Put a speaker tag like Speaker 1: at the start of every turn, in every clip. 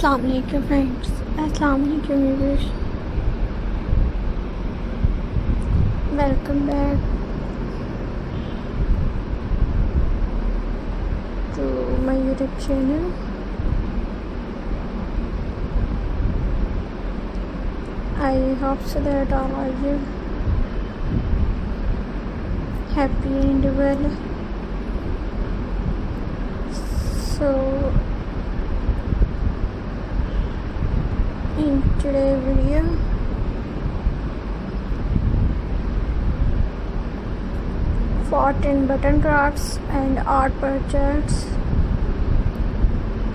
Speaker 1: Assalamu alaikum friends, Assalamu alaikum viewers. Welcome back to my YouTube channel. I hope so that all are you happy and well. So in today's video fort and button crafts and art projects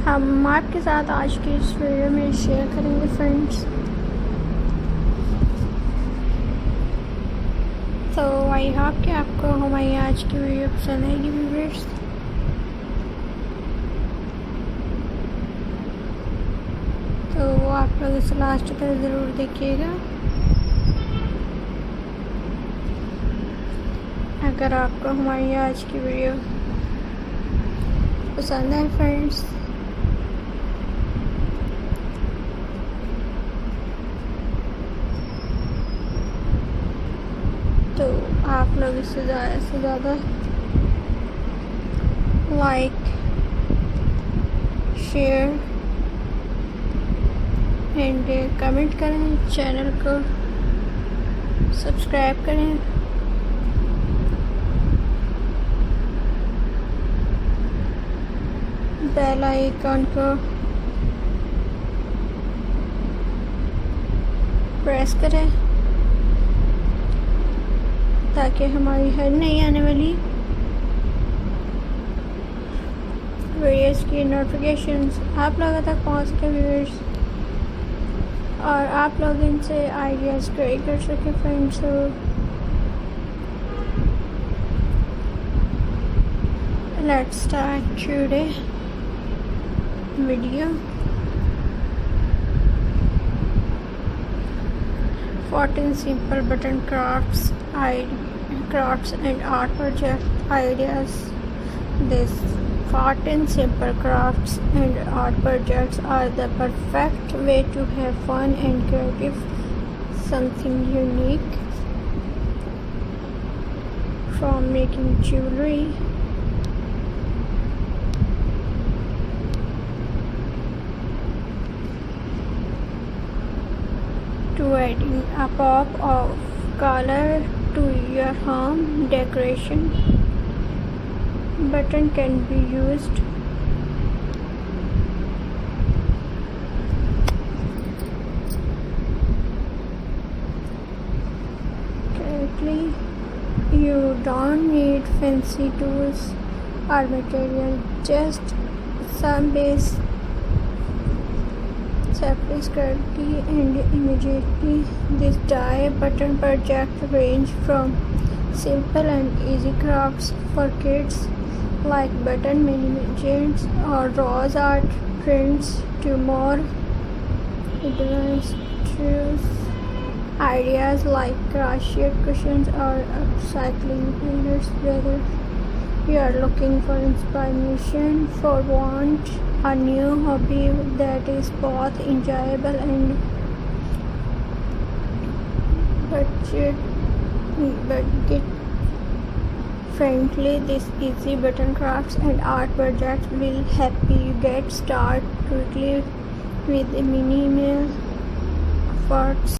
Speaker 1: हम आपके साथ आज की इस video में share करेंगे friends. तो I hope कि आपको हमारी आज की वीडियो पसंद आएगी व्यूअर्स. तो आप लोग इसे लास्ट तक ज़रूर देखिएगा. अगर आपको हमारी आज की वीडियो पसंद है फ्रेंड्स तो आप लोग इसे ज़्यादा से ज़्यादा लाइक शेयर एंड कमेंट करें, चैनल को सब्सक्राइब करें. बेल आइकन को प्रेस करें ताकि हमारी हर नई आने वाली वीडियोस की नोटिफिकेशंस आप लोगों तक पहुंच सके व्यूअर्स, और आप लोग इनसे आइडियाज़ क्रिएट कर सके friends. Let's start today video. 14 simple button crafts and art project ideas. These 14 simple crafts and art projects are the perfect way to have fun and creative something unique, from making jewelry to adding a pop of color to your home decoration. Button can be used correctly. You don't need fancy tools or material, just some base simplicity and immediately. This die button project range from simple and easy crafts for kids like button mini-magents or rose art prints to more advanced ideas like crochet cushions or upcycling pillars. Whether you are looking for inspiration for want a new hobby that is both enjoyable and budget friendly, this easy button crafts and art projects will help you get started quickly with minimal efforts.